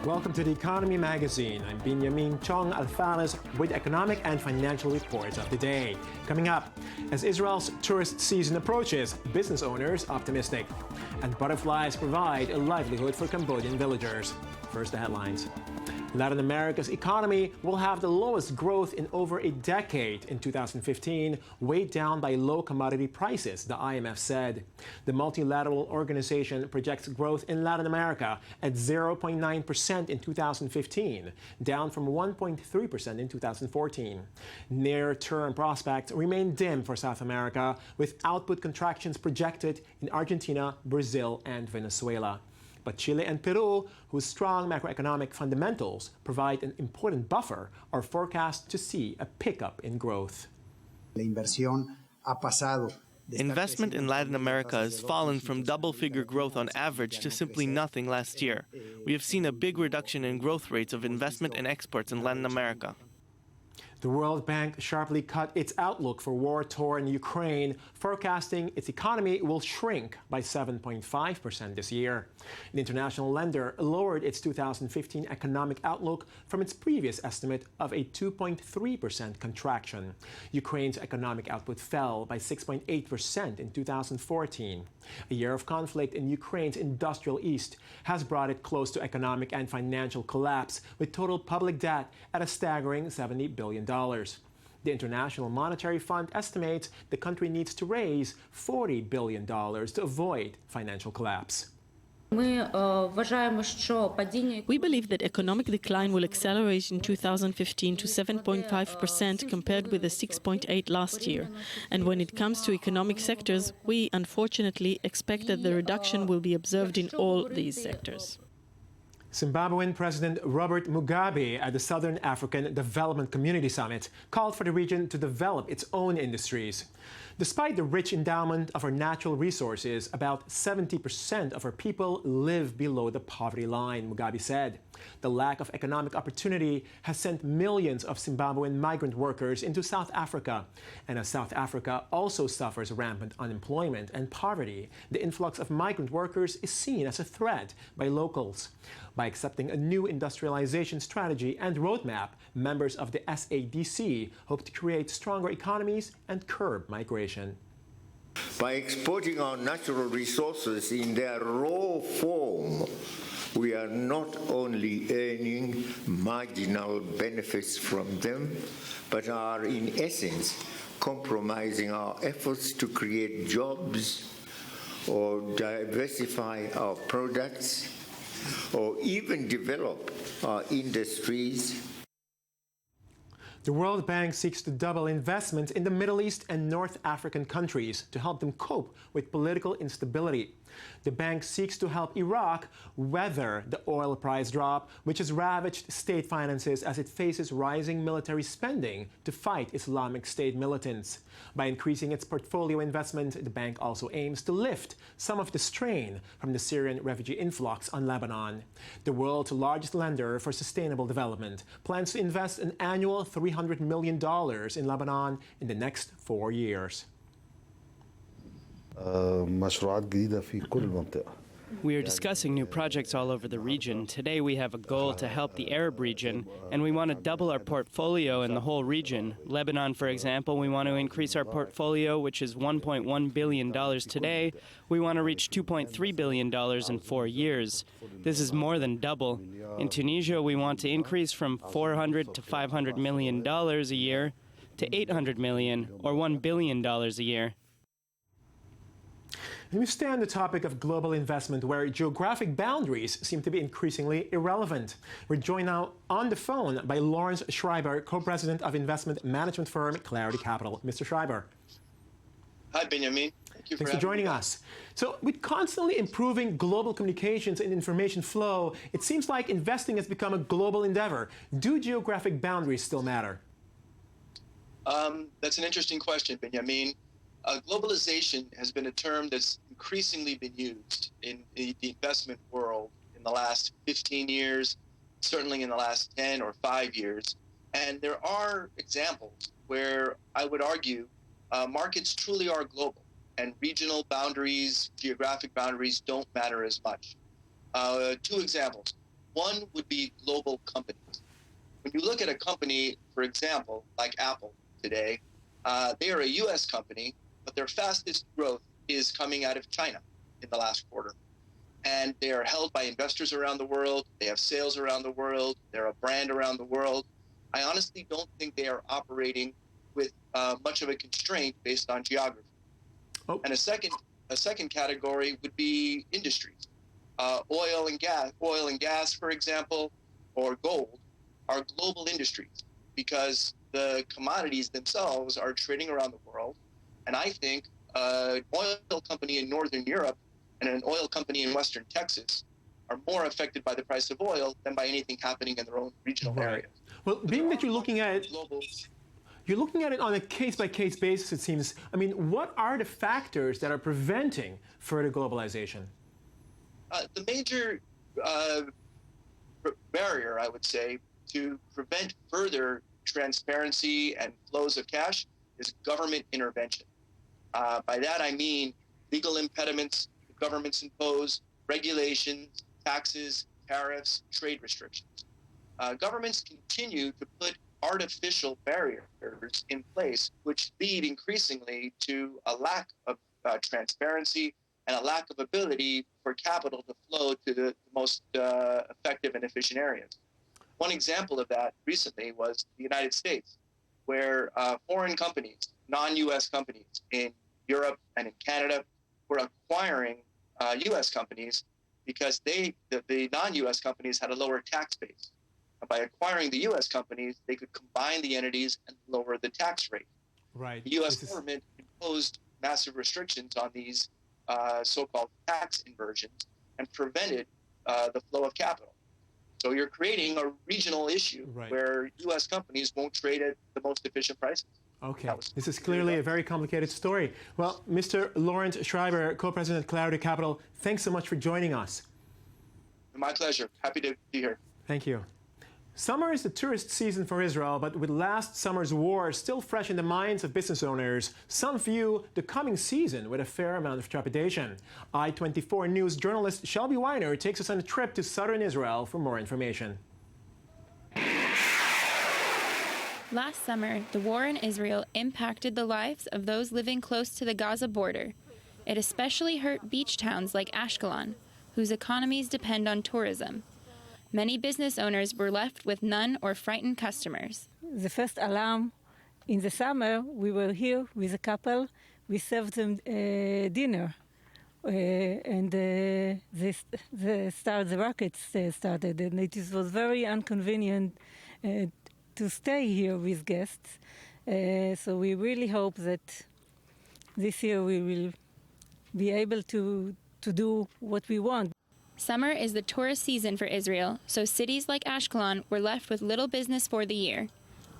Welcome to The Economy Magazine. I'm Benjamin Chong Alfares with economic and financial reports of the day. Coming up, as Israel's tourist season approaches, business owners optimistic. And butterflies provide a livelihood for Cambodian villagers. First, the headlines. Latin America's economy will have the lowest growth in over a decade in 2015, weighed down by low commodity prices, the IMF said. The multilateral organization projects growth in Latin America at 0.9% in 2015, down from 1.3% in 2014. Near-term prospects remain dim for South America, with output contractions projected in Argentina, Brazil, and Venezuela. But Chile and Peru, whose strong macroeconomic fundamentals provide an important buffer, are forecast to see a pickup in growth. Investment in Latin America has fallen from double-figure growth on average to simply nothing last year. We have seen a big reduction in growth rates of investment and exports in Latin America. The World Bank sharply cut its outlook for war-torn Ukraine, forecasting its economy will shrink by 7.5% this year. The international lender lowered its 2015 economic outlook from its previous estimate of a 2.3% contraction. Ukraine's economic output fell by 6.8% in 2014. A year of conflict in Ukraine's industrial east has brought it close to economic and financial collapse, with total public debt at a staggering $70 billion. The International Monetary Fund estimates the country needs to raise $40 billion to avoid financial collapse. We believe that economic decline will accelerate in 2015 to 7.5% compared with the 6.8% last year. And when it comes to economic sectors, we unfortunately expect that the reduction will be observed in all these sectors. Zimbabwean President Robert Mugabe at the Southern African Development Community Summit called for the region to develop its own industries. Despite the rich endowment of our natural resources, about 70% of our people live below the poverty line, Mugabe said. The lack of economic opportunity has sent millions of Zimbabwean migrant workers into South Africa. And as South Africa also suffers rampant unemployment and poverty, the influx of migrant workers is seen as a threat by locals. By accepting a new industrialization strategy and roadmap, members of the SADC hope to create stronger economies and curb migration. By exporting our natural resources in their raw form, we are not only earning marginal benefits from them, but are in essence compromising our efforts to create jobs or diversify our products or even develop our industries. The World Bank seeks to double investment in the Middle East and North African countries to help them cope with political instability. The bank seeks to help Iraq weather the oil price drop, which has ravaged state finances as it faces rising military spending to fight Islamic State militants. By increasing its portfolio investment, the bank also aims to lift some of the strain from the Syrian refugee influx on Lebanon. The world's largest lender for sustainable development plans to invest an annual $300 million in Lebanon in the next 4 years. We are discussing new projects all over the region. Today we have a goal to help the Arab region, and we want to double our portfolio in the whole region. Lebanon, for example, we want to increase our portfolio, which is $1.1 billion today. We want to reach $2.3 billion in 4 years. This is more than double. In Tunisia, we want to increase from $400 to $500 million a year to $800 million or $1 billion a year. And we stay on the topic of global investment, where geographic boundaries seem to be increasingly irrelevant. We're joined now on the phone by Lawrence Schreiber, co-president of investment management firm Clarity Capital. Mr. Schreiber. Hi, Benjamin. Thanks for joining us. So, with constantly improving global communications and information flow, it seems like investing has become a global endeavor. Do geographic boundaries still matter? That's an interesting question, Benjamin. Globalization has been a term that's increasingly been used in the investment world in the last 15 years, certainly in the last 10 or 5 years. And there are examples where I would argue markets truly are global and regional boundaries, geographic boundaries don't matter as much. Two examples. One would be global companies. When you look at a company, for example, like Apple today, they are a US company, but their fastest growth is coming out of China in the last quarter. And they are held by investors around the world. They have sales around the world. They're a brand around the world. I honestly don't think they are operating with much of a constraint based on geography. Oh. And a second category would be industries. Oil and gas, for example, or gold are global industries because the commodities themselves are trading around the world. And I think an oil company in Northern Europe and an oil company in Western Texas are more affected by the price of oil than by anything happening in their own regional areas. Well, being that you're looking at it on a case-by-case basis, it seems. I mean, what are the factors that are preventing further globalization? The major barrier, I would say, to prevent further transparency and flows of cash is government intervention. By that, I mean legal impediments governments impose, regulations, taxes, tariffs, trade restrictions. Governments continue to put artificial barriers in place, which lead increasingly to a lack of transparency and a lack of ability for capital to flow to the most effective and efficient areas. One example of that recently was the United States, where foreign companies, non-U.S. companies in Europe and in Canada were acquiring U.S. companies because the non-U.S. companies had a lower tax base. And by acquiring the U.S. companies, they could combine the entities and lower the tax rate. Right. The U.S. government imposed massive restrictions on these so-called tax inversions and prevented the flow of capital. So you're creating a regional issue where U.S. companies won't trade at the most efficient prices. Okay, this is clearly a very complicated story. Well, Mr. Lawrence Schreiber, co-president of Clarity Capital, thanks so much for joining us. My pleasure. Happy to be here. Thank you. Summer is the tourist season for Israel, but with last summer's war still fresh in the minds of business owners, some view the coming season with a fair amount of trepidation. I-24 News journalist Shelby Weiner takes us on a trip to southern Israel for more information. Last summer, the war in Israel impacted the lives of those living close to the Gaza border. It especially hurt beach towns like Ashkelon, whose economies depend on tourism. Many business owners were left with none or frightened customers. The first alarm in the summer, we were here with a couple. We served them dinner, and the rockets started, and it was very inconvenient to stay here with guests. So we really hope that this year we will be able to do what we want. Summer is the tourist season for Israel, so cities like Ashkelon were left with little business for the year.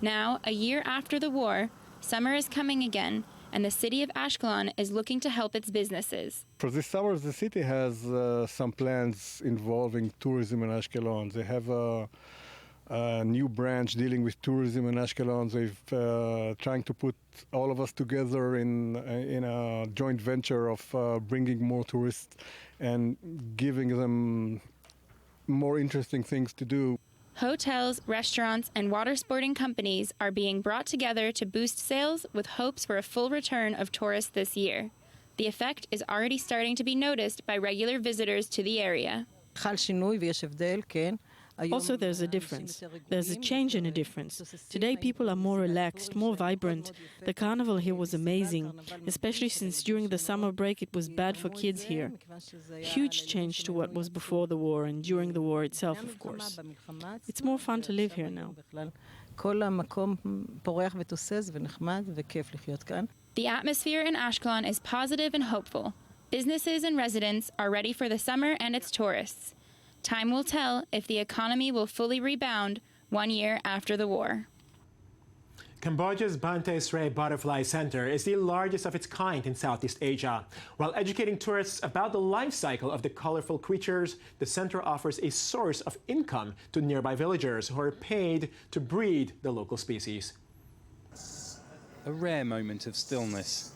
Now, a year after the war, summer is coming again, and the city of Ashkelon is looking to help its businesses. For this summer, the city has some plans involving tourism in Ashkelon. They have a new branch dealing with tourism in Ashkelon. They've trying to put all of us together in a joint venture of bringing more tourists and giving them more interesting things to do. Hotels, restaurants, and water sporting companies are being brought together to boost sales with hopes for a full return of tourists this year. The effect is already starting to be noticed by regular visitors to the area. Also, there's a difference. There's a change and a difference. Today, people are more relaxed, more vibrant. The carnival here was amazing, especially since during the summer break it was bad for kids here. Huge change to what was before the war and during the war itself, of course. It's more fun to live here now. The atmosphere in Ashkelon is positive and hopeful. Businesses and residents are ready for the summer and its tourists. Time will tell if the economy will fully rebound 1 year after the war. Cambodia's Bante Sray Butterfly Center is the largest of its kind in Southeast Asia. While educating tourists about the life cycle of the colorful creatures, the center offers a source of income to nearby villagers who are paid to breed the local species. A rare moment of stillness.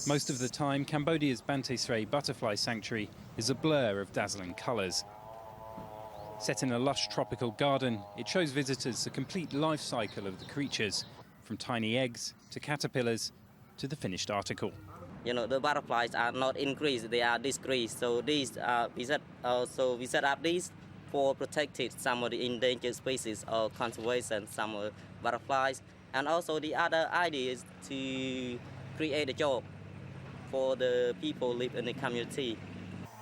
Most of the time, Cambodia's Bante Sray Butterfly Sanctuary is a blur of dazzling colours. Set in a lush tropical garden, it shows visitors the complete life cycle of the creatures, from tiny eggs to caterpillars to the finished article. You know, the butterflies are not increased, they are decreased. So these we set up these for protected some of the endangered species or conservation some of butterflies. And also the other idea is to create a job for the people who live in the community.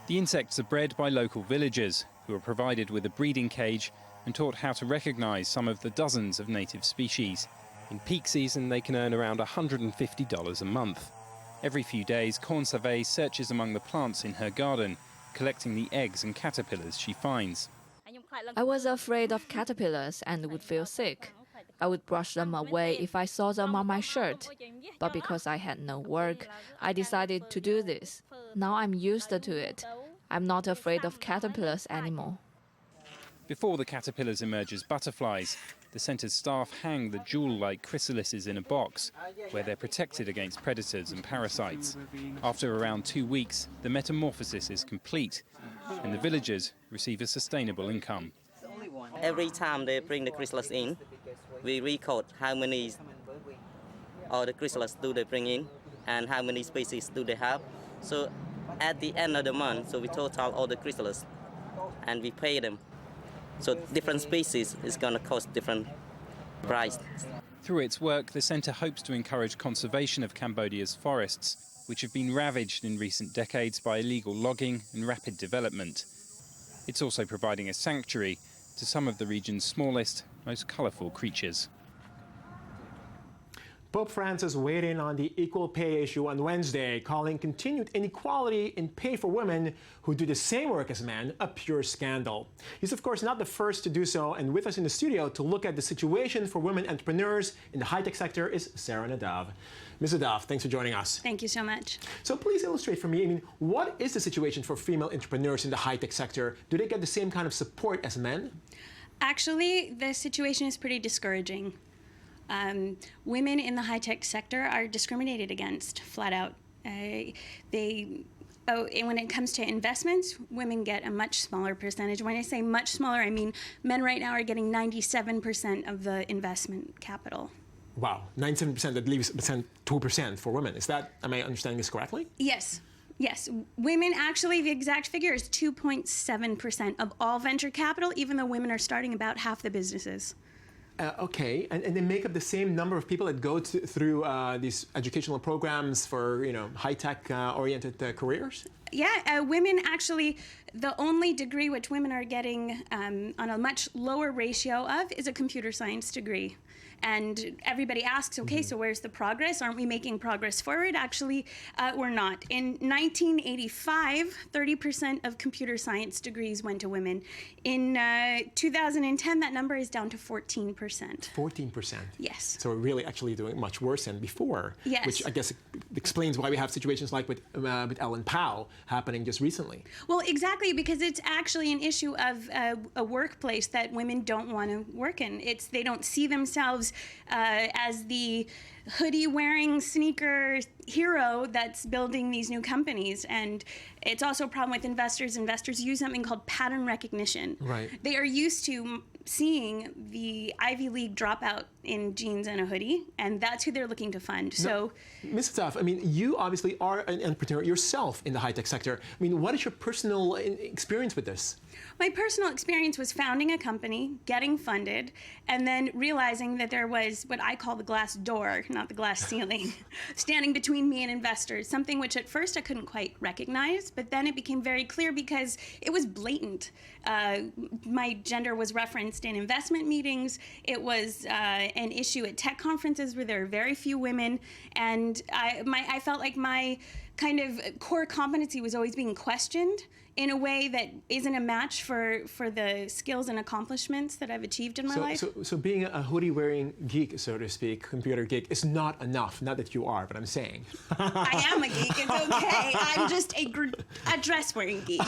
The insects are bred by local villagers, who are provided with a breeding cage and taught how to recognise some of the dozens of native species. In peak season, they can earn around $150 a month. Every few days, Corn Save searches among the plants in her garden, collecting the eggs and caterpillars she finds. I was afraid of caterpillars and would feel sick. I would brush them away if I saw them on my shirt. But because I had no work, I decided to do this. Now I'm used to it. I'm not afraid of caterpillars anymore. Before the caterpillars emerge as butterflies, the centre's staff hang the jewel-like chrysalises in a box, where they're protected against predators and parasites. After around 2 weeks, the metamorphosis is complete, and the villagers receive a sustainable income. Every time they bring the chrysalis in, we record how many of the chrysalis do they bring in and how many species do they have. So at the end of the month, so we total all the chrysalis and we pay them. So different species is going to cost different price. Through its work, the centre hopes to encourage conservation of Cambodia's forests, which have been ravaged in recent decades by illegal logging and rapid development. It's also providing a sanctuary to some of the region's smallest, most colourful creatures. Pope Francis weighed in on the equal pay issue on Wednesday, calling continued inequality in pay for women who do the same work as men a pure scandal. He's of course not the first to do so, and with us in the studio to look at the situation for women entrepreneurs in the high-tech sector is Sarah Nadav. Ms. Nadav, thanks for joining us. Thank you so much. So please illustrate for me, what is the situation for female entrepreneurs in the high-tech sector? Do they get the same kind of support as men? Actually, the situation is pretty discouraging. Women in the high-tech sector are discriminated against, flat out. And when it comes to investments, women get a much smaller percentage. When I say much smaller, I mean men right now are getting 97% of the investment capital. Wow, 97%, that leaves 2% for women. Is that, am I understanding this correctly? Yes. Yes, women actually, the exact figure is 2.7% of all venture capital, even though women are starting about half the businesses. Okay, and they make up the same number of people that go through these educational programs for, high-tech oriented careers? Yeah, women actually, the only degree which women are getting on a much lower ratio of is a computer science degree. And everybody asks, okay, so where's the progress? Aren't we making progress forward? Actually, we're not. In 1985, 30% of computer science degrees went to women. In 2010, that number is down to 14%. 14%? Yes. So we're really actually doing much worse than before. Yes. Which I guess explains why we have situations like with Ellen Powell happening just recently. Well, exactly, because it's actually an issue of a workplace that women don't want to work in. They don't see themselves as the hoodie-wearing sneaker hero that's building these new companies. And it's also a problem with investors. Investors use something called pattern recognition. Right. They are used to seeing the Ivy League dropout in jeans and a hoodie, and that's who they're looking to fund. So, Ms. Nadav, you obviously are an entrepreneur yourself in the high-tech sector. What is your personal experience with this? My personal experience was founding a company, getting funded, and then realizing that there was what I call the glass door, not the glass ceiling, standing between me and investors, something which at first I couldn't quite recognize, but then it became very clear because it was blatant. My gender was referenced in investment meetings. It was an issue at tech conferences where there are very few women, and I felt like my kind of core competency was always being questioned in a way that isn't a match for the skills and accomplishments that I've achieved in my life. So being a hoodie-wearing geek, so to speak, computer geek, is not enough. Not that you are, but I'm saying. I am a geek. It's okay. I'm just a dress-wearing geek.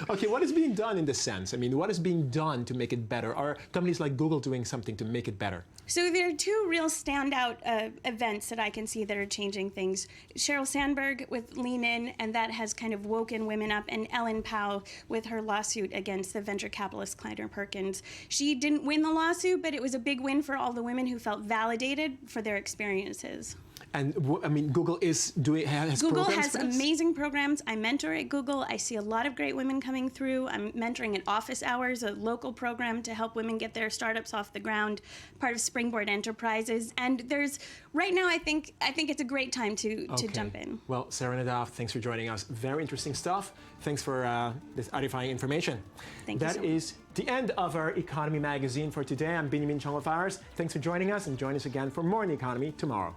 Okay, what is being done in this sense? I mean, what is being done to make it better? Are companies like Google doing something to make it better? So there are two real standout events that I can see that are changing things. Sheryl Sandberg with Lean In, and that has kind of woken women up, and Ellen Powell with her lawsuit against the venture capitalist Kleiner Perkins. She didn't win the lawsuit, but it was a big win for all the women who felt validated for their experiences. And I mean, Google has Google programs has for this? amazing programs. I mentor at Google. I see a lot of great women coming through. I'm mentoring at Office Hours, a local program to help women get their startups off the ground, part of Springboard Enterprises. And there's right now, I think it's a great time to jump in. Well, Sarah Nadav, thanks for joining us. Very interesting stuff. Thanks for this edifying information. Thank you so much. That is the end of our Economy Magazine for today. I'm Benjamin Chong. Thanks for joining us, and join us again for more in the economy tomorrow.